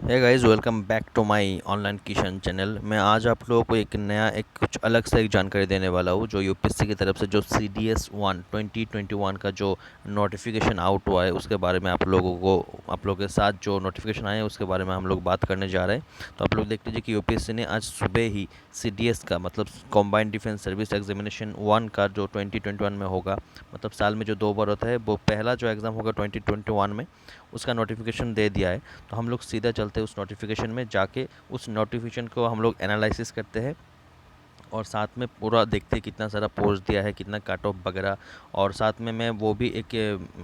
Hey guys, welcome back to my online Kishan channel. मैं आज आप लोगों को एक नया कुछ अलग से एक जानकारी देने वाला हूँ जो यूपीएससी की तरफ से जो CDS 1 2021 का जो नोटिफिकेशन आउट हुआ है उसके बारे में आप लोगों के साथ जो नोटिफिकेशन आए हैं उसके बारे में हम लोग बात करने जा रहे हैं। तो आप लोग देख लीजिए कि यूपीएससी ने आज सुबह ही CDS का मतलब कॉम्बाइंड डिफेंस सर्विस एग्जामिनेशन 1 का जो 2021 में होगा, मतलब साल में जो 2 बार होता है, वो पहला जो एग्ज़ाम होगा 2021 में, उसका नोटिफिकेशन दे दिया है। तो हम लोग सीधा चलते हैं उस नोटिफिकेशन में, जाके उस नोटिफिकेशन को हम लोग एनालिसिस करते हैं और साथ में पूरा देखते हैं कितना सारा पोस्ट दिया है, कितना कट ऑफ वगैरह। और साथ में मैं वो भी एक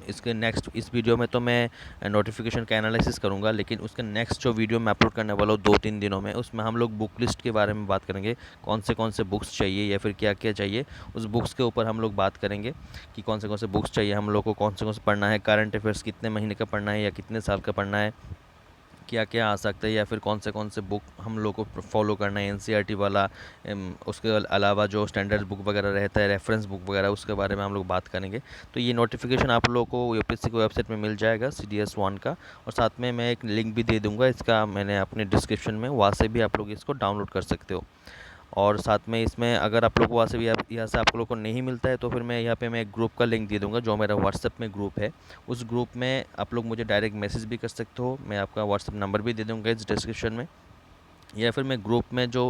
इसके नेक्स्ट इस वीडियो में तो मैं नोटिफिकेशन का एनालिसिस करूँगा, लेकिन उसके नेक्स्ट जो वीडियो मैं अपलोड करने वाला हूँ 2-3 दिनों में, उसमें हम लोग बुक लिस्ट के बारे में बात करेंगे। कौन से बुक्स चाहिए या फिर क्या क्या चाहिए, उस बुक्स के ऊपर हम लोग बात करेंगे कि कौन से बुक्स चाहिए हम लोग को, कौन से पढ़ना है, करंट अफेयर्स कितने महीने का पढ़ना है या कितने साल का पढ़ना है, क्या क्या आ सकता है, या फिर कौन से बुक हम लोग को फॉलो करना है, एनसीईआरटी वाला। उसके अलावा जो स्टैंडर्ड बुक वगैरह रहता है, रेफरेंस बुक वगैरह, उसके बारे में हम लोग बात करेंगे। तो ये नोटिफिकेशन आप लोगों को यूपीएससी की वेबसाइट में मिल जाएगा CDS 1 का। और साथ में मैं एक लिंक भी दे दूँगा इसका, मैंने अपने डिस्क्रिप्शन में, वहाँ से भी आप लोग इसको डाउनलोड कर सकते हो। और साथ में इसमें अगर आप लोग को वहाँ से भी यहाँ से आप लोग को नहीं मिलता है तो फिर मैं यहाँ पे मैं एक ग्रुप का लिंक दे दूँगा जो मेरा व्हाट्सएप में ग्रुप है। उस ग्रुप में आप लोग मुझे डायरेक्ट मैसेज भी कर सकते हो, मैं आपका व्हाट्सएप नंबर भी दे दूँगा इस डिस्क्रिप्शन में। या फिर मैं ग्रुप में जो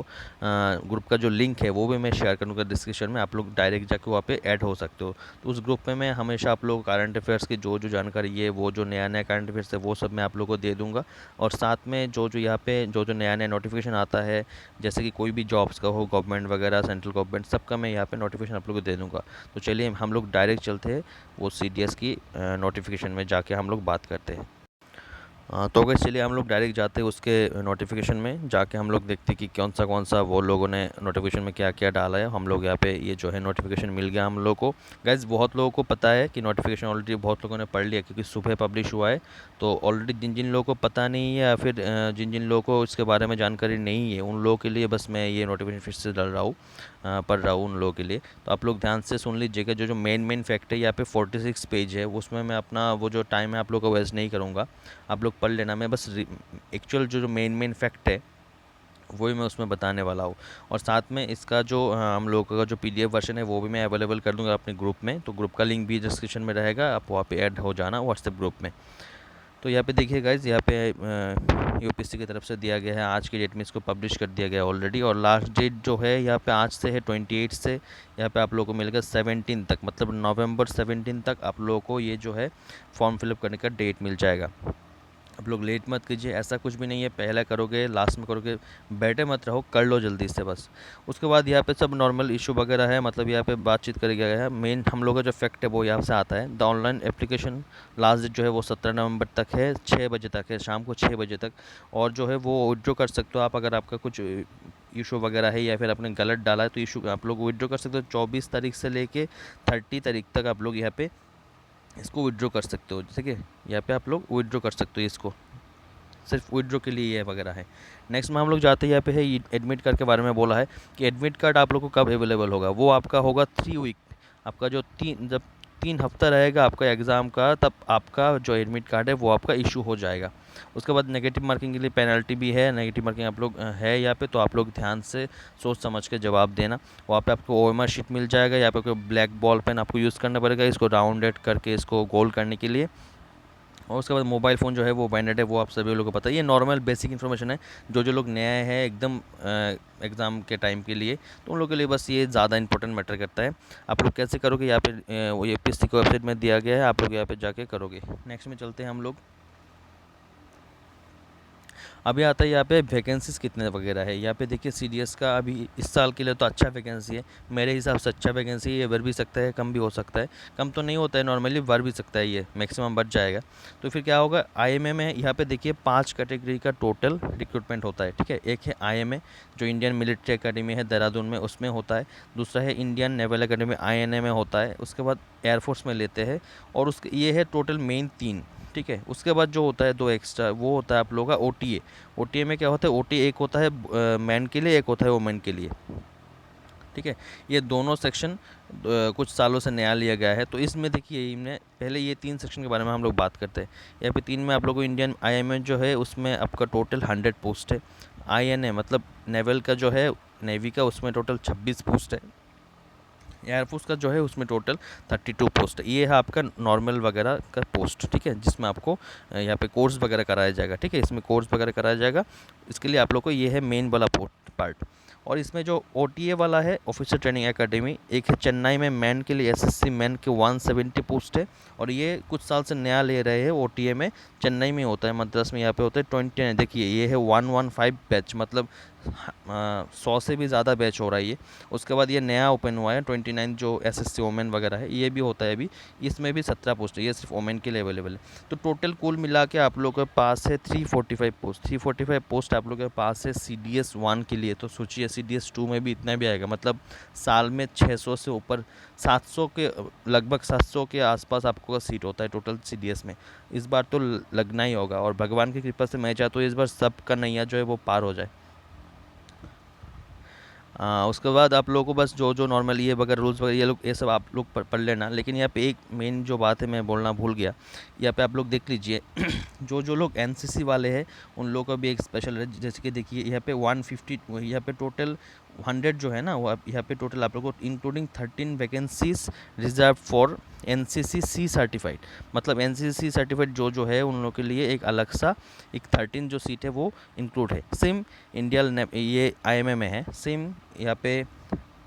ग्रुप का जो लिंक है वो भी मैं शेयर करूँगा डिस्क्रिप्शन में, आप लोग डायरेक्ट जाके वहाँ पे ऐड हो सकते हो। तो उस ग्रुप में मैं हमेशा आप लोग करंट अफेयर्स की जो जो जानकारी है, वो जो नया नया करंट अफेयर्स है वो सब मैं आप लोगों को दे दूँगा। और साथ में जो जो यहाँ पे जो जो नया नया नोटिफिकेशन आता है, जैसे कि कोई भी जॉब्स का हो, गवर्नमेंट वगैरह, सेंट्रल गवर्नमेंट, सबका मैं यहाँ पे नोटिफिकेशन आप लोग को दे दूँगा। तो चलिए हम लोग डायरेक्ट चलते हैं वो CDS की नोटिफिकेशन में, जाके हम लोग बात करते हैं। तो अगर चलिए हम लोग डायरेक्ट जाते हैं उसके नोटिफिकेशन में, जाके हम लोग देखते हैं कि कौन सा वो लोगों ने नोटिफिकेशन में क्या क्या डाला है। हम लोग यहाँ पे ये जो है नोटिफिकेशन मिल गया हम लोग को। गाइज बहुत लोगों को पता है कि नोटिफिकेशन ऑलरेडी बहुत लोगों ने पढ़ लिया क्योंकि सुबह पब्लिश हुआ है। तो ऑलरेडी जिन जिन लोगों को पता नहीं है या फिर जिन जिन लोगों को इसके बारे में जानकारी नहीं है, उन लोगों के लिए बस मैं ये नोटिफिकेशन फिर से डाल रहा हूँ, पढ़ रहा हूँ उन लोगों के लिए। तो आप लोग ध्यान से सुन लीजिएगा, जो जो मेन फैक्ट है यहाँ पे 46 पेज है, उसमें मैं अपना वो जो टाइम है आप लोग का वेस्ट नहीं करूँगा। आप लोग पढ़ लेना, मैं बस एक्चुअल जो जो मेन फैक्ट है वही मैं उसमें बताने वाला हूँ। और साथ में इसका जो हम लोगों का जो PDF वर्जन है वो भी मैं अवेलेबल कर दूँगा अपने ग्रुप में। तो ग्रुप का लिंक भी डिस्क्रिप्शन में रहेगा, आप वहाँ पे ऐड हो जाना व्हाट्सएप ग्रुप में। तो यहाँ पे देखिए गाइज, यहाँ पे यूपीएससी की तरफ से दिया गया है, आज की डेट में इसको पब्लिश कर दिया गया ऑलरेडी। और लास्ट डेट जो है यहाँ पे आज से है 28 से, यहाँ पे आप लोगों को मिलेगा 17 तक, मतलब नवंबर 17 तक आप लोगों को ये जो है फॉर्म फिलअप करने का डेट मिल जाएगा। आप लोग लेट मत कीजिए, ऐसा कुछ भी नहीं है पहले करोगे लास्ट में करोगे, बैठे मत रहो, कर लो जल्दी से बस। उसके बाद यहाँ पे सब नॉर्मल इशू वगैरह है, मतलब यहाँ पे बातचीत करी गया है। मेन हम लोग का जो फैक्ट है वो यहाँ से आता है, the online application last date जो है वो 17 नवंबर तक है, 6 बजे तक है, शाम को 6 बजे तक। और जो है वो विड्रॉ कर सकते हो आप, अगर आपका कुछ इशू वगैरह है या फिर आपने गलत डाला है तो इशू आप लोग विड्रॉ कर सकते हो। 24 तारीख से लेके 30 तारीख तक आप लोग यहाँ पे इसको विड्रॉ कर सकते हो। ठीक है, यहाँ पे आप लोग विड्रॉ कर सकते हो इसको, सिर्फ विड्रॉ के लिए ये वगैरह है। नेक्स्ट में हम लोग जाते हैं, यहाँ पे है एडमिट कार्ड के बारे में बोला है कि एडमिट कार्ड आप लोग को कब अवेलेबल होगा। वो आपका होगा 3 वीक, आपका जो जब 3 हफ्ता रहेगा आपका एग्ज़ाम का, तब आपका जो एडमिट कार्ड है वो आपका इशू हो जाएगा। उसके बाद नेगेटिव मार्किंग के लिए पेनल्टी भी है, नेगेटिव मार्किंग आप लोग है यहाँ पे, तो आप लोग ध्यान से सोच समझ के जवाब देना। वहाँ पे आपको OMR शीट मिल जाएगा, यहाँ पे ब्लैक बॉल पेन आपको यूज़ करना पड़ेगा इसको राउंडेड करके इसको गोल करने के लिए। और उसके बाद मोबाइल फ़ोन जो है वो बैंडेड है, वो आप सभी लोगों को पता है। ये नॉर्मल बेसिक इन्फॉर्मेशन है, जो जो लोग नया है एकदम एग्ज़ाम के टाइम के लिए, तो उन लोगों के लिए बस ये ज़्यादा इंपॉर्टेंट मैटर करता है। आप लोग कैसे करोगे, यहाँ पे वो यूपीएससी की वेबसाइट में दिया गया है, आप लोग यहाँ पे जाके करोगे। नेक्स्ट में चलते हैं हम लोग। अभी आता है यहाँ पे वैकेंसीज़ कितने वगैरह है। यहाँ पे देखिए CDS का अभी इस साल के लिए तो अच्छा वैकेंसी है, मेरे हिसाब से अच्छा वैकेंसी है। ये बढ़ भी सकता है, कम भी हो सकता है, कम तो नहीं होता है नॉर्मली, बढ़ भी सकता है, ये मैक्सिमम बढ़ जाएगा। तो फिर क्या होगा, IMA में यहाँ पे देखिए 5 कैटेगरी का टोटल रिक्रूटमेंट होता है। ठीक है, एक है IMA जो इंडियन मिलिट्री अकेडमी है देहरादून में, उसमें होता है। दूसरा है इंडियन नेवल अकेडमी INA में होता है। उसके बाद एयरफोर्स में लेते हैं, और उसके ये है टोटल मेन 3। ठीक है, उसके बाद जो होता है 2 एक्स्ट्रा, वो होता है आप लोगों का OTA। OTA में क्या होता है, OTA एक होता है मैन के लिए, एक होता है वुमेन के लिए। ठीक है। ये दोनों सेक्शन कुछ सालों से नया लिया गया है। तो इसमें देखिए इनमें पहले ये 3 सेक्शन के बारे में हम लोग बात करते हैं। यहाँ पे 3 में आप लोग को इंडियन आईएमए जो है उसमें आपका टोटल 100 पोस्ट है। आईएनए मतलब नेवल का जो है, नेवी का, उसमें टोटल 26 पोस्ट है। एयरफोर्स का जो है उसमें टोटल 32 पोस्ट है। ये है आपका नॉर्मल वगैरह का पोस्ट, ठीक है, जिसमें आपको यहाँ पे कोर्स वगैरह कराया जाएगा, ठीक है, इसमें कोर्स वगैरह कराया जाएगा। इसके लिए आप लोग को ये है मेन वाला पार्ट। और इसमें जो ओटीए वाला है, ऑफिसर ट्रेनिंग एकेडमी, एक है चेन्नई में मैन के लिए, एसएससी मैन के 170 पोस्ट है। और ये कुछ साल से नया ले रहे हैं ओटीए में, चेन्नई में होता है, मद्रास में यहाँ पे होता है 29। देखिए ये है 115 बैच, मतलब 100 से भी ज़्यादा बैच हो रहा है ये। उसके बाद ये नया ओपन हुआ है 29 जो एसएससी वोमेन वगैरह है, ये भी होता है अभी। इसमें भी 17 पोस्ट है, ये सिर्फ वोमेन के लिए अवेलेबल है। तो टोटल कुल मिला के आप लोगों के पास है 345 पोस्ट। 345 पोस्ट आप लोगों के पास है CDS 1 के लिए। तो सोचिए CDS 2 में भी इतना भी आएगा, मतलब साल में 600 से ऊपर, 700 के लगभग 700 के आसपास आपको सीट होता है टोटल CDS में। इस बार तो लगना ही होगा, और भगवान की कृपा से मैं चाहता हूँ इस बार सबका नैया जो है वो पार हो जाए। उसके बाद आप लोगों को बस जो जो नॉर्मल ये वगैरह रूल्स वगैरह ये लोग ये सब आप लोग पढ़ लेना। लेकिन यहाँ पे एक मेन जो बात है मैं बोलना भूल गया, यहाँ पे आप लोग देख लीजिए जो जो लोग एनसीसी वाले हैं उन लोगों का भी एक स्पेशल है। जैसे कि देखिए यहाँ पे 150, यहाँ पे टोटल 100 जो है ना, वो यहाँ पे टोटल आप लोगों को including 13 vacancies reserved for NCC C certified. मतलब एनसीसी सर्टिफाइड जो जो है उन लोगों के लिए एक अलग सा एक 13 जो सीट है वो इंक्लूड है। सेम इंडियन ये आईएमए में है, सेम यहाँ पे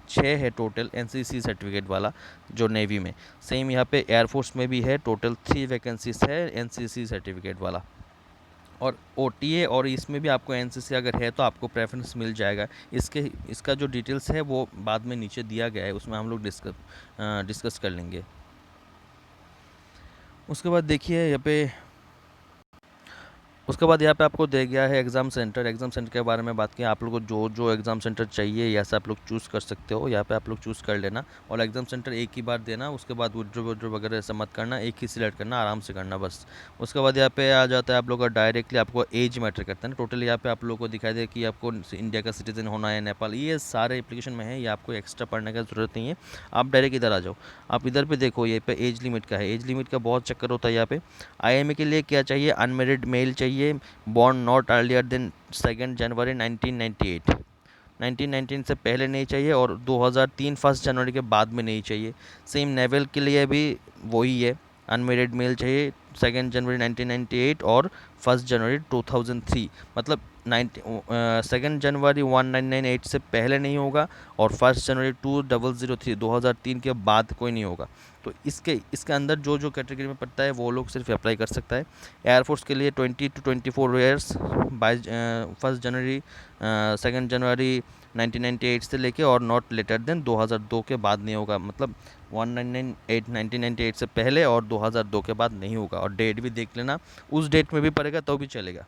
6 है टोटल एनसीसी सर्टिफिकेट वाला जो नेवी में। सेम यहाँ पे एयरफोर्स में भी है, टोटल 3 वैकेंसीज है एनसीसी सर्टिफिकेट वाला। और ओटीए और इसमें भी आपको एनसीसी अगर है तो आपको प्रेफरेंस मिल जाएगा। इसका जो डिटेल्स है वो बाद में नीचे दिया गया है, उसमें हम लोग डिस्कस कर लेंगे। उसके बाद देखिए यहाँ पे, उसके बाद यहाँ पे आपको दे गया है एग्ज़ाम सेंटर। एग्ज़ाम सेंटर के बारे में बात की, आप लोग को जो जो एग्ज़ाम सेंटर चाहिए या से आप लोग चूज़ कर सकते हो, यहाँ पे आप लोग चूज़ कर लेना। और एग्ज़ाम सेंटर एक ही बार देना, उसके बाद विड्रो वगैरह ऐसा मत करना, एक ही सिलेक्ट करना, आराम से करना बस। उसके बाद यहाँ पे आ जाता है आप लोग का डायरेक्टली आपको एज मैटर करता है ना। टोटल यहाँ पे आप लोग को दिखाई दे कि आपको इंडिया का सिटीजन होना है, नेपाल, ये सारे एप्लीकेशन में है, ये आपको एक्स्ट्रा पढ़ने की ज़रूरत नहीं है। आप डायरेक्ट इधर आ जाओ। आप इधर पर देखो, ये पे एज लिमिट का है, एज लिमिट का बहुत चक्कर होता है यहाँ पे। आईएमए के लिए क्या चाहिए, अनमेरिड मेल चाहिए, बॉर्न नॉट अर्लियर देन 2 जनवरी 1998। 1919 से पहले नहीं चाहिए, और 2003 1 जनवरी के बाद में नहीं चाहिए। सेम नेवल के लिए भी वही है, अनमेरिड मेल चाहिए 2 जनवरी 1998 और 1 जनवरी 2003। मतलब 2 जनवरी 1998 से पहले नहीं होगा, और 1 जनवरी 2003 2003 के बाद कोई नहीं होगा। तो इसके अंदर जो जो कैटेगरी में पड़ता है वो लोग सिर्फ अप्लाई कर सकता है। एयरफोर्स के लिए 20 to 24 ईयर्स, 1 जनवरी 2 जनवरी 1998 से लेके, और नॉट लेटर देन 2002 के बाद नहीं होगा। मतलब 1998 से पहले और 2002 के बाद नहीं होगा। और डेट भी देख लेना, उस डेट में भी पड़ेगा तो भी चलेगा।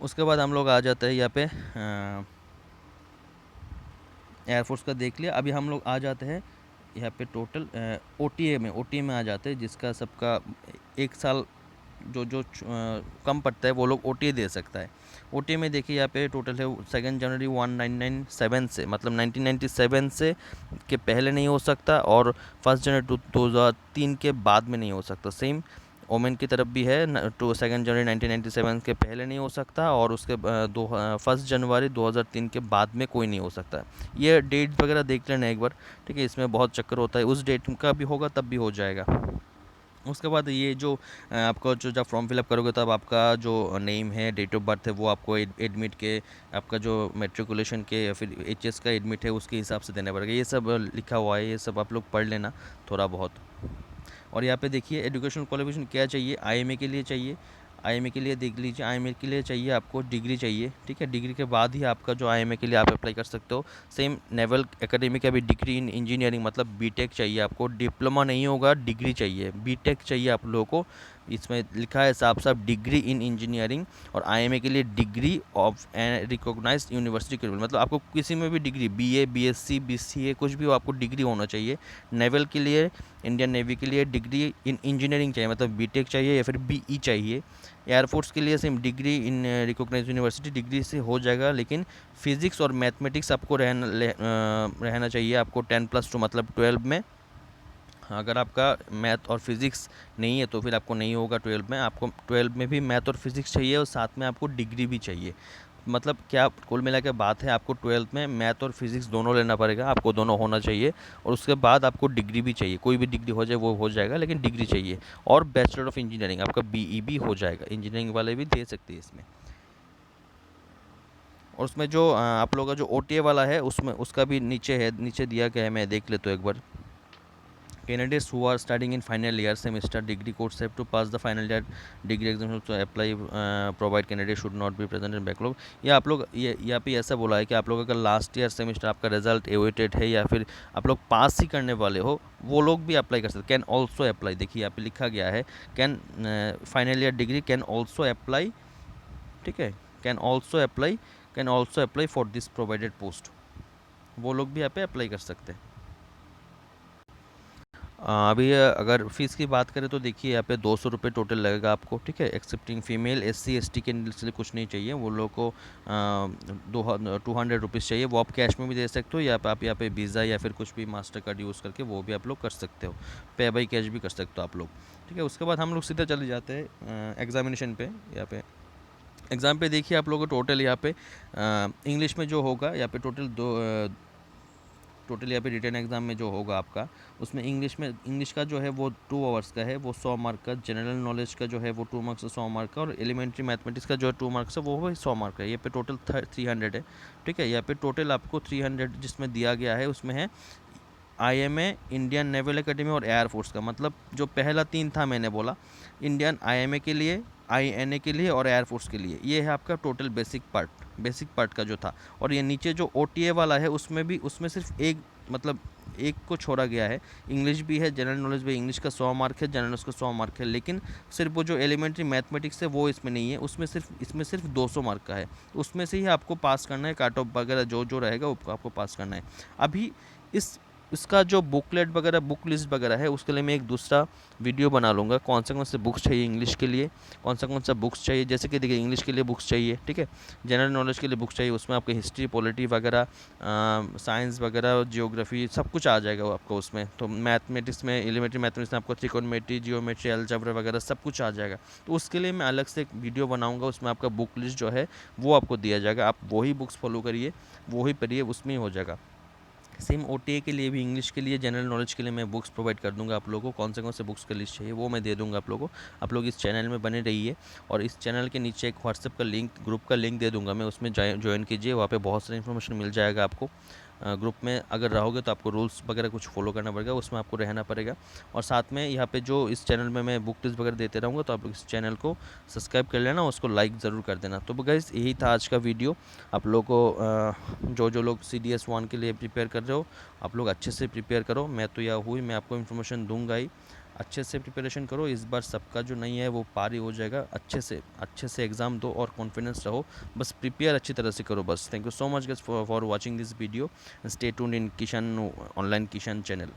उसके बाद हम लोग आ जाते हैं यहाँ पे एयरफोर्स का देख लिया। अभी हम लोग आ जाते हैं यहाँ पे टोटल ओटीए में आ जाते हैं, जिसका सबका 1 साल जो जो कम पड़ता है वो लोग ओटीए दे सकता है। ओटीए में देखिए यहाँ पे टोटल है 2 जनवरी 1997 से, मतलब 1997 से के पहले नहीं हो सकता, और 1 जनवरी 2003 के बाद में नहीं हो सकता। सेम ओमेन की तरफ भी है, 2 जनवरी 1997 के पहले नहीं हो सकता, और उसके 1 जनवरी 2003 के बाद में कोई नहीं हो सकता। ये डेट वगैरह देख लेना एक बार, ठीक है, इसमें बहुत चक्कर होता है, उस डेट का भी होगा तब भी हो जाएगा। उसके बाद ये जो आपका जो जब फॉर्म फिलअप करोगे तब आपका जो नेम है, डेट ऑफ बर्थ है, वो आपको एडमिट के, आपका जो मेट्रिकुलेशन के या फिर एचएस का एडमिट है उसके हिसाब से देना पड़ेगा। ये सब लिखा हुआ है, ये सब आप लोग पढ़ लेना थोड़ा बहुत। और यहाँ पे देखिए एजुकेशनल क्वालिफिकेशन क्या चाहिए, आईएमए के लिए चाहिए। आईएमए के लिए देख लीजिए, आईएमए के लिए चाहिए आपको डिग्री चाहिए, ठीक है। डिग्री के बाद ही आपका जो आईएमए के लिए आप अप्लाई कर सकते हो। सेम नेवल एकेडमी का भी डिग्री इन इंजीनियरिंग, मतलब बीटेक चाहिए आपको, डिप्लोमा नहीं होगा, डिग्री चाहिए, बीटेक चाहिए आप लोगों को। इसमें लिखा है साफ साफ डिग्री इन इंजीनियरिंग, और आईएमए के लिए degree of recognised university credit, मतलब आपको किसी में भी डिग्री, बीए, बीएससी, बीसीए, कुछ भी हो, आपको डिग्री होना चाहिए। नेवल के लिए, इंडियन नेवी के लिए डिग्री इन इंजीनियरिंग चाहिए, मतलब बीटेक चाहिए या फिर बीई चाहिए। एयरफोर्स के लिए same degree in recognised university, degree से हो जाएगा, लेकिन फिजिक्स और मैथमेटिक्स आपको रहना चाहिए आपको 10+2 मतलब 12 में। अगर आपका मैथ और फिज़िक्स नहीं है तो फिर आपको नहीं होगा 12 में। आपको 12 में भी मैथ और फिज़िक्स चाहिए और साथ में आपको डिग्री भी चाहिए। मतलब क्या कुल मिला के बात है, आपको 12th में मैथ और फिज़िक्स दोनों लेना पड़ेगा, आपको दोनों होना चाहिए, और उसके बाद आपको डिग्री भी चाहिए। कोई भी डिग्री हो जाए वो हो जाएगा, लेकिन डिग्री चाहिए। और बैचलर ऑफ इंजीनियरिंग आपका बीई भी हो जाएगा, इंजीनियरिंग वाले भी दे सकते हैं इसमें। और उसमें जो आप लोगों का जो ओटीए वाला है, उसमें उसका भी नीचे है, नीचे दिया गया है, मैं देख लेता हूँ एक बार। Candidates who are studying in final year semester degree course have to pass the final year degree exam to apply, provide candidate should not be present in backlog। या आप लोग ये यहाँ पे ऐसा बोला है कि आप लोगों का लास्ट ईयर सेमेस्टर आपका रिजल्ट एवेटेड है या फिर आप लोग पास ही करने वाले हो, वो लोग भी अप्लाई कर सकते, कैन ऑल्सो अप्लाई। देखिए यहाँ पे लिखा गया है can final year degree can also apply, ठीक है, can also apply for this provided post, वो लोग भी यहाँ पे अप्लाई कर सकते हैं। अभी अगर फ़ीस की बात करें तो देखिए यहाँ पे 200 रुपये टोटल लगेगा आपको, ठीक है। एक्सेप्टिंग फीमेल, एससी एसटी के लिए कुछ नहीं चाहिए, वो लोग को 200 रुपीज़ चाहिए। वो आप कैश में भी दे सकते हो, या आप यहाँ पे वीज़ा या फिर कुछ भी मास्टर कार्ड यूज़ करके वो भी आप लोग कर सकते हो, पे बाई कैश भी कर सकते हो आप लोग, ठीक है। उसके बाद हम लोग सीधे चले जाते हैं एग्ज़ामिनेशन पे। यहाँ पे एग्ज़ाम पे देखिए आप लोगों को टोटल यहाँ पे इंग्लिश में जो होगा यहाँ पे टोटल यहाँ पे रिटन एग्ज़ाम में जो होगा आपका, उसमें इंग्लिश का जो है वो 2 आवर्स का है, वो 100 मार्क का। जनरल नॉलेज का जो है वो 2 मार्क्स से 100 मार्क का, और एलिमेंट्री मैथमेटिक्स का जो है 2 मार्क्स है वो 100 मार्क का है। ये पे टोटल 300 है, ठीक है। यहाँ पे टोटल आपको 300 जिसमें दिया गया है उसमें है आईएमए, इंडियन नेवल एकेडमी और एयरफोर्स का। मतलब जो पहला 3 था मैंने बोला, इंडियन आईएमए के लिए, आईएनए के लिए और एयरफोर्स के लिए, ये है आपका टोटल बेसिक पार्ट का जो था। और ये नीचे जो ओटीए वाला है उसमें सिर्फ एक, मतलब एक को छोड़ा गया है। इंग्लिश भी है, जनरल नॉलेज भी, इंग्लिश का 100 मार्क है, जनरल नॉलेज का 100 मार्क है, लेकिन सिर्फ वो जो एलिमेंट्री मैथमेटिक्स है वो इसमें नहीं है, इसमें सिर्फ 200 मार्क का है। उसमें से ही आपको पास करना है, काट ऑफ वगैरह जो रहेगा वो आपको पास करना है। अभी इसका जो बुकलेट वगैरह, बुक लिस्ट वगैरह है, उसके लिए मैं एक दूसरा वीडियो बना लूँगा। कौन से बुक्स चाहिए इंग्लिश के लिए, कौन सा बुक्स चाहिए, जैसे कि देखिए इंग्लिश के लिए बुक्स चाहिए, ठीक है। जनरल नॉलेज के लिए बुक्स चाहिए, उसमें आपके हिस्ट्री, पॉलिटी वगैरह, साइंस वगैरह, जियोग्राफी, सब कुछ आ जाएगा आपको उसमें। तो मैथमेटिक्स में, एलिमेंट्री मैथमेटिक्स में आपको त्रिकोणमिति, जियोमेट्री, अलजेब्रा वगैरह सब कुछ आ जाएगा। तो उसके लिए मैं अलग से एक वीडियो बनाऊँगा, उसमें आपका बुक लिस्ट जो है वो आपको दिया जाएगा। आप वही बुक्स फॉलो करिए, वही पढ़िए, उसमें ही हो जाएगा। सेम ओटीए के लिए भी, इंग्लिश के लिए, जनरल नॉलेज के लिए मैं बुक्स प्रोवाइड कर दूंगा आप लोगों को। कौन से बुक्स की लिस्ट चाहिए वो मैं दे दूंगा आप लोगों को। आप लोग इस चैनल में बने रहिए, और इस चैनल के नीचे एक व्हाट्सएप का लिंक, ग्रुप का लिंक दे दूंगा मैं, उसमें ज्वाइन कीजिए। वहाँ पे बहुत सारी इन्फॉर्मेशन मिल जाएगा आपको। ग्रुप में अगर रहोगे तो आपको रूल्स वगैरह कुछ फॉलो करना पड़ेगा, उसमें आपको रहना पड़ेगा। और साथ में यहाँ पे जो इस चैनल में मैं बुक टिप्स वगैरह देते रहूँगा, तो आप इस चैनल को सब्सक्राइब कर लेना, उसको लाइक ज़रूर कर देना। तो गाइस यही था आज का वीडियो। आप लोग को जो लोग CDS 1 के लिए प्रिपेयर कर रहे हो, आप लोग अच्छे से प्रिपेयर करो। मैं तो यह हुई, मैं आपको इन्फॉर्मेशन दूंगा ही, अच्छे से प्रिपरेशन करो। इस बार सबका जो नहीं है वो पार ही हो जाएगा। अच्छे से एग्ज़ाम दो और कॉन्फिडेंस रहो, बस प्रिपेयर अच्छी तरह से करो बस। Thank you so much guys for watching this video. Stay tuned in Kishan online Kishan channel.